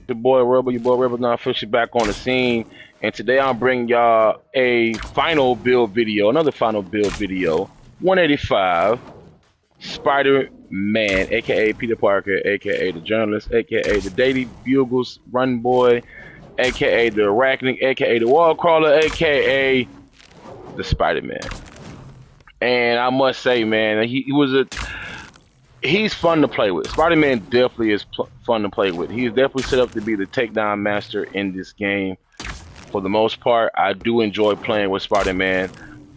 Your boy Rebel now officially back on the scene, and today I'm bringing y'all a final build video, another final build video, 185, Spider-Man, aka Peter Parker, aka the journalist, aka the Daily Bugles run boy, aka the Arachnid, aka the wall crawler, aka the Spider-Man. And I must say, man, he's fun to play with. Spider-Man definitely is fun to play with. He's definitely set up to be the takedown master in this game. For the most part, I do enjoy playing with Spider-Man.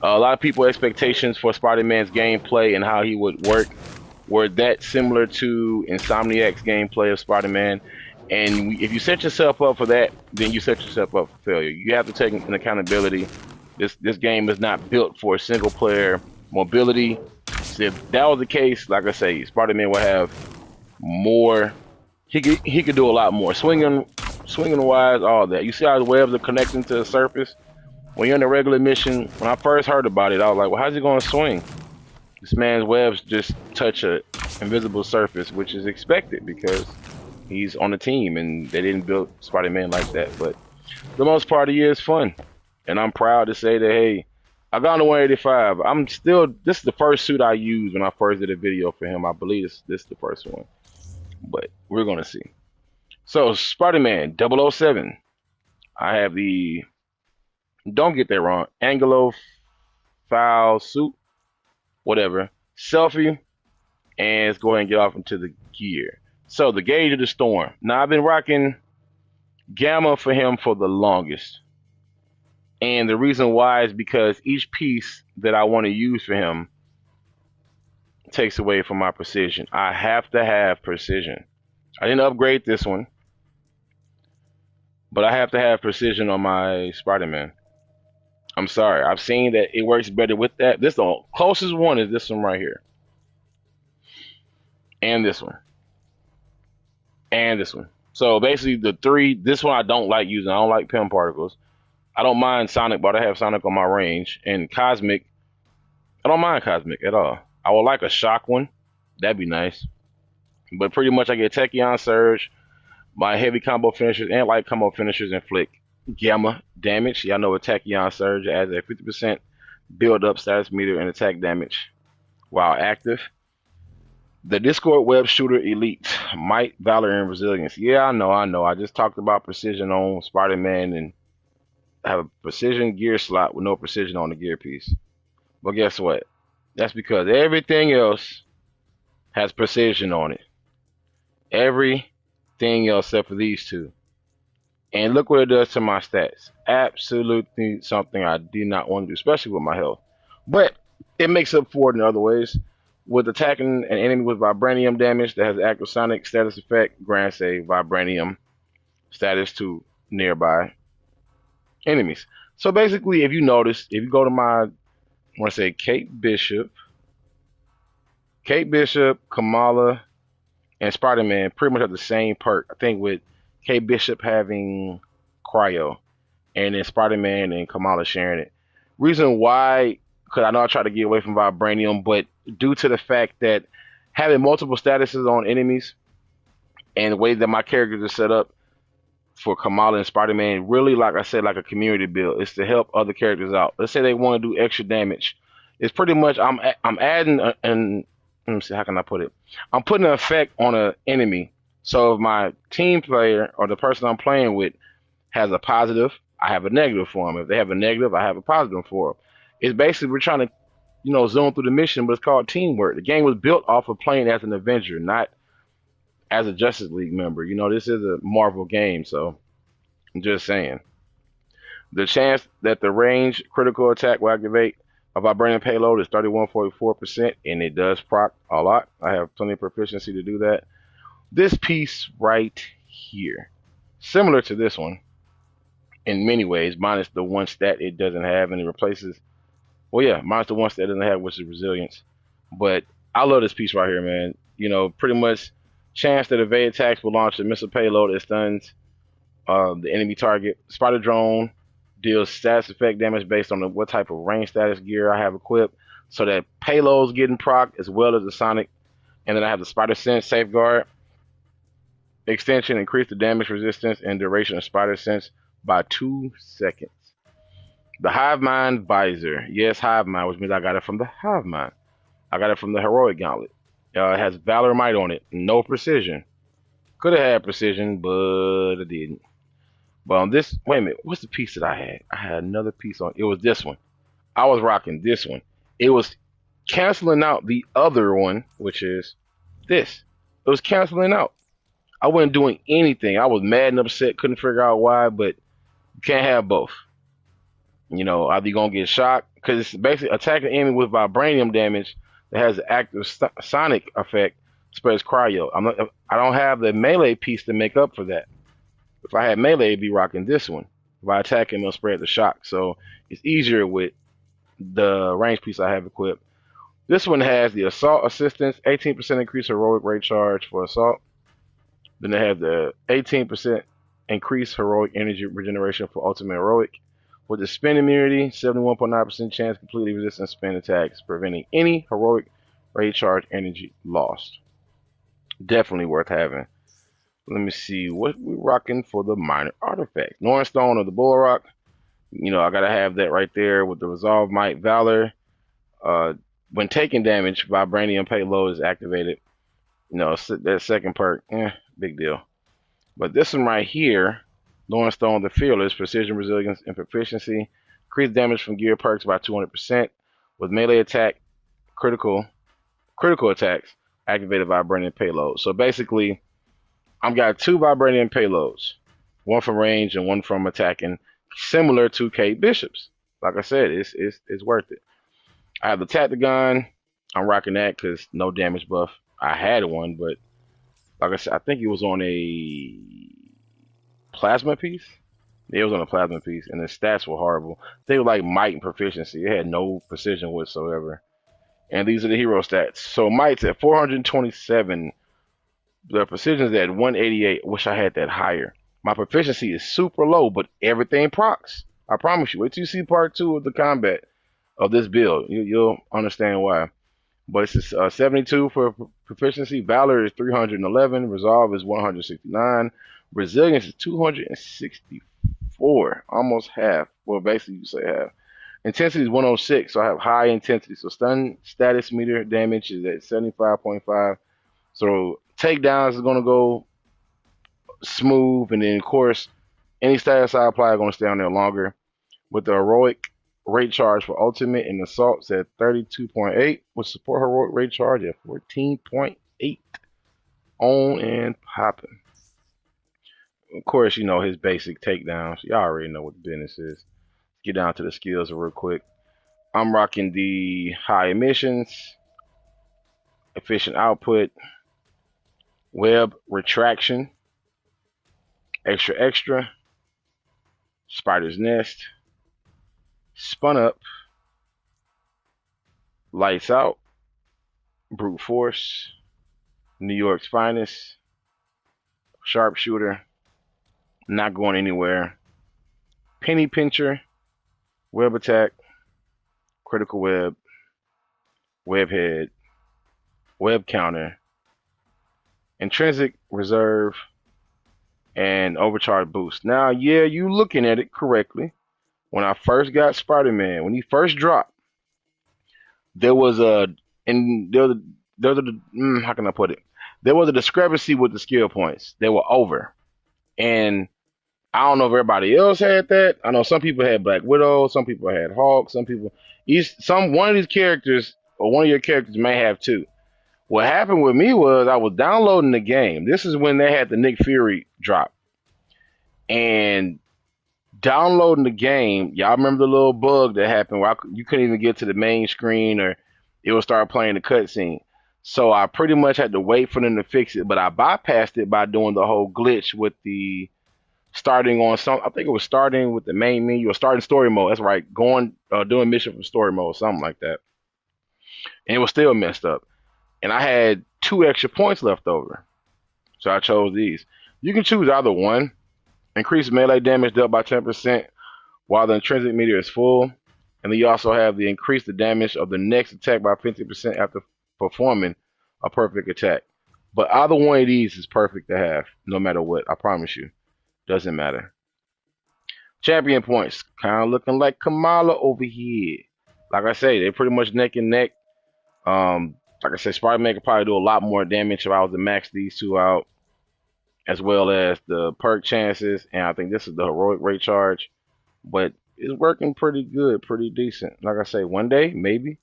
A lot of people's expectations for Spider-Man's gameplay and how he would work were that similar to Insomniac's gameplay of Spider-Man. And if you set yourself up for that, then you set yourself up for failure. You have to take an accountability. This game is not built for single player mobility. So if that was the case, like I say, Spider-Man will have more. He could do a lot more. Swinging wise, all that. You see how the webs are connecting to the surface? When you're in a regular mission, when I first heard about it, I was like, well, how's he going to swing? This man's webs just touch a invisible surface, which is expected because he's on the team and they didn't build Spider-Man like that. But for the most part, he is fun. And I'm proud to say that, hey, I got on the 185. This is the first suit I used when I first did a video for him. I believe this is the first one. But we're going to see. So, Spider-Man 007. I have the, don't get that wrong, Anglo foul suit, whatever. Selfie. And let's go ahead and get off into the gear. So, the gauge of the storm. Now, I've been rocking Gamma for him for the longest. And the reason why is because each piece that I want to use for him takes away from my precision. I have to have precision. I didn't upgrade this one, but I have to have precision on my Spider-Man. I'm sorry. I've seen that it works better with that. This the closest one is this one right here. And this one. And this one. So basically the three, this one I don't like using. I don't like pin particles. I don't mind Sonic, but I have Sonic on my range. And Cosmic, I don't mind Cosmic at all. I would like a Shock one. That'd be nice. But pretty much I get Tachyon Surge, my heavy combo finishers, and light combo finishers inflict Gamma damage. Y'all know a Tachyon Surge adds a 50% build-up status meter and attack damage while active. The Discord Web Shooter Elite, Might, Valor, and Resilience. Yeah, I know. I just talked about precision on Spider-Man and have a precision gear slot with no precision on the gear piece. But guess what? That's because everything else has precision on it. Everything else except for these two. And look what it does to my stats. Absolutely something I did not want to do, especially with my health. But it makes up for it in other ways. With attacking an enemy with vibranium damage that has active sonic status effect, grants a vibranium status to nearby enemies. So basically, if you notice, if you go to my, I want to say Kate Bishop, Kamala, and Spider-Man pretty much have the same perk. I think with Kate Bishop having Cryo, and then Spider-Man and Kamala sharing it. Reason why, because I know I try to get away from vibranium, but due to the fact that having multiple statuses on enemies and the way that my characters are set up, for Kamala and Spider-Man, really, like I said, like a community build. It's to help other characters out. Let's say they want to do extra damage. It's pretty much I'm adding let me see, how can I put it? I'm putting an effect on an enemy. So if my team player or the person I'm playing with has a positive, I have a negative for them. If they have a negative, I have a positive for them. It's basically we're trying to, zone through the mission, but it's called teamwork. The game was built off of playing as an Avenger, not as a Justice League member. This is a Marvel game, so I'm just saying. The chance that the range critical attack will activate a vibranium payload is 31.44%, and it does proc a lot. I have plenty of proficiency to do that. This piece right here, similar to this one in many ways, minus the one stat it doesn't have, and it replaces, well, yeah, minus the one stat it doesn't have, which is resilience. But I love this piece right here, man. Pretty much chance that evade attacks will launch a missile payload that stuns the enemy target. Spider Drone deals status effect damage based on what type of range status gear I have equipped, so that payloads getting proc as well as the Sonic. And then I have the Spider Sense Safeguard. extension, increase the damage resistance and duration of spider sense by 2 seconds. The Hive Mind Visor. Yes, Hive Mind, which means I got it from the Hive Mind. I got it from the Heroic Gauntlet. It has Valor Might on it. No precision. Could have had precision, but I didn't. But on this, wait a minute, what's the piece that I had? I had another piece on. It was this one. I was rocking this one. It was canceling out the other one, which is this. It was canceling out. I wasn't doing anything. I was mad and upset, couldn't figure out why, but you can't have both. You know, either you're going to get shocked, because it's basically attacking enemy with vibranium damage that has an active sonic effect, spreads cryo. I don't have the melee piece to make up for that. If I had melee, it'd be rocking this one. If I attack him, it'll spread the shock. So it's easier with the range piece I have equipped. This one has the assault assistance, 18% increase heroic rate charge for assault. Then they have the 18% increase heroic energy regeneration for ultimate heroic. With the spin immunity, 71.9% chance completely resistant spin attacks, preventing any heroic rate charge energy lost. Definitely worth having. Let me see what we're rocking for the minor artifacts. Norn Stone of the Bull Rock. You know, I gotta have that right there with the Resolve Might Valor. When taking damage, Vibranium Payload is activated. You know, that second perk, big deal. But this one right here, Norn Stone the Fearless, Precision, Resilience, and Proficiency. Increase damage from gear perks by 200%. With melee attack, critical attacks, activated Vibranium Payload. So basically, I've got 2 Vibranium Payloads. One from range and one from attacking, similar to Kate Bishop's. Like I said, it's worth it. I have the Tactagon. I'm rocking that because no damage buff. I had one, but like I said, I think it was on a plasma piece. Yeah, it was on a plasma piece, and the stats were horrible. They were like might and proficiency. It had no precision whatsoever. And these are the hero stats. So might's at 427. The precision's at 188. Wish I had that higher. My proficiency is super low, but everything procs. I promise you. Wait till you see part 2 of the combat of this build. You'll understand why. But it's 72 for proficiency. Valor is 311. Resolve is 169. Resilience is 264. Almost half. Well, basically you say half. Intensity is 106, so I have high intensity. So stun status meter damage is at 75.5. So takedowns is going to go smooth. And then, of course, any status I apply are going to stay on there longer. With the heroic rate charge for ultimate and assaults at 32.8, with support heroic rate charge at 14.8. On and popping. Of course, you know his basic takedowns. Y'all already know what the business is. Get down to the skills real quick. I'm rocking the high emissions, efficient output, web retraction, extra, spider's nest, spun up, lights out, brute force, New York's finest, sharpshooter, not going anywhere, penny pincher, web attack, critical web, web head, web counter, intrinsic reserve, and overcharge boost. Now, yeah, you looking at it correctly. When I first got SpiderMan, when he first dropped, there was a how can I put it? There was a discrepancy with the skill points. They were over, and I don't know if everybody else had that. I know some people had Black Widow, some people had Hulk, some people one of these characters or one of your characters may have 2. What happened with me was I was downloading the game. This is when they had the Nick Fury drop. And downloading the game, y'all remember the little bug that happened where you couldn't even get to the main screen or it would start playing the cutscene. So I pretty much had to wait for them to fix it, but I bypassed it by doing the whole glitch with the starting on I think it was starting with the main menu or starting story mode. That's right, doing mission from story mode, something like that. And it was still messed up. And I had 2 extra points left over. So I chose these. You can choose either one. Increase melee damage dealt by 10% while the intrinsic meter is full. And then you also have the increase the damage of the next attack by 50% after performing a perfect attack. But either one of these is perfect to have, no matter what. I promise you. Doesn't matter. Champion points. Kind of looking like Kamala over here. Like I say, they're pretty much neck and neck. Like I said, Spider-Man could probably do a lot more damage if I was to max these two out, as well as the perk chances. And I think this is the heroic rate charge. But it's working pretty good, pretty decent. Like I say, one day, maybe.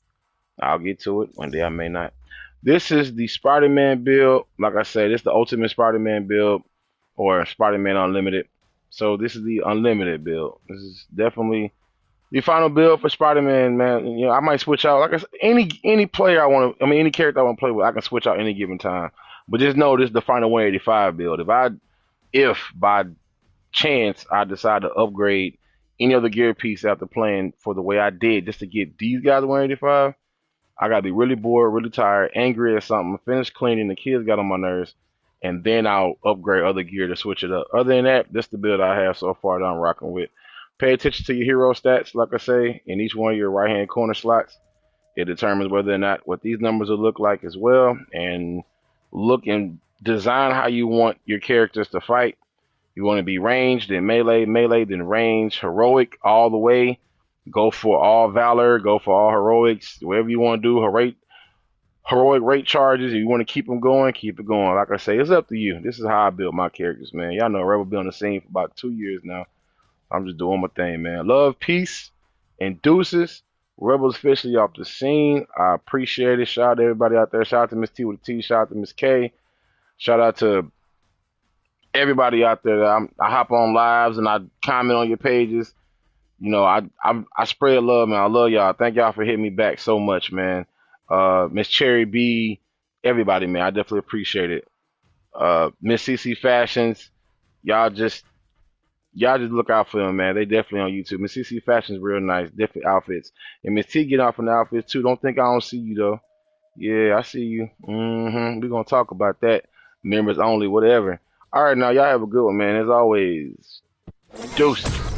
I'll get to it. One day I may not. This is the Spider-Man build. Like I said, this is the ultimate Spider-Man build, or Spider-Man Unlimited. So this is the Unlimited build. This is definitely the final build for Spider-Man, man. You know, I might switch out. Like I said, any player I want to, I mean, any character I want to play with, I can switch out any given time. But just know this is the final 185 build. If by chance I decide to upgrade any other gear piece after playing for the way I did, just to get these guys 185, I gotta be really bored, really tired, angry or something, finish cleaning, the kids got on my nerves, and then I'll upgrade other gear to switch it up. Other than that, this is the build I have so far that I'm rocking with. Pay attention to your hero stats, like I say, in each one of your right-hand corner slots. It determines whether or not what these numbers will look like as well, and look and design how you want your characters to fight. You want to be ranged, then melee, then range, heroic all the way. Go for all valor, go for all heroics, whatever you want to do. Heroic rate charges. If you want to keep them going, keep it going. Like I say, it's up to you. This is how I build my characters, man. Y'all know Rebel been on the scene for about 2 years now. I'm just doing my thing, man. Love, peace, and deuces. Rebel's officially off the scene. I appreciate it. Shout out to everybody out there. Shout out to Miss T with a T. Shout out to Miss K. Shout out to everybody out there that I hop on lives and I comment on your pages. You know, I spread love, man. I love y'all. Thank y'all for hitting me back so much, man. Miss Cherry B, everybody, man. I definitely appreciate it. Miss CC Fashions, y'all just look out for them, man. They definitely on YouTube. Miss CC Fashions real nice, different outfits. And Miss T get off in the outfits too. Don't think I don't see you though. Yeah, I see you. We're gonna talk about that. Members only, whatever. All right, now y'all have a good one, man. As always, deuces.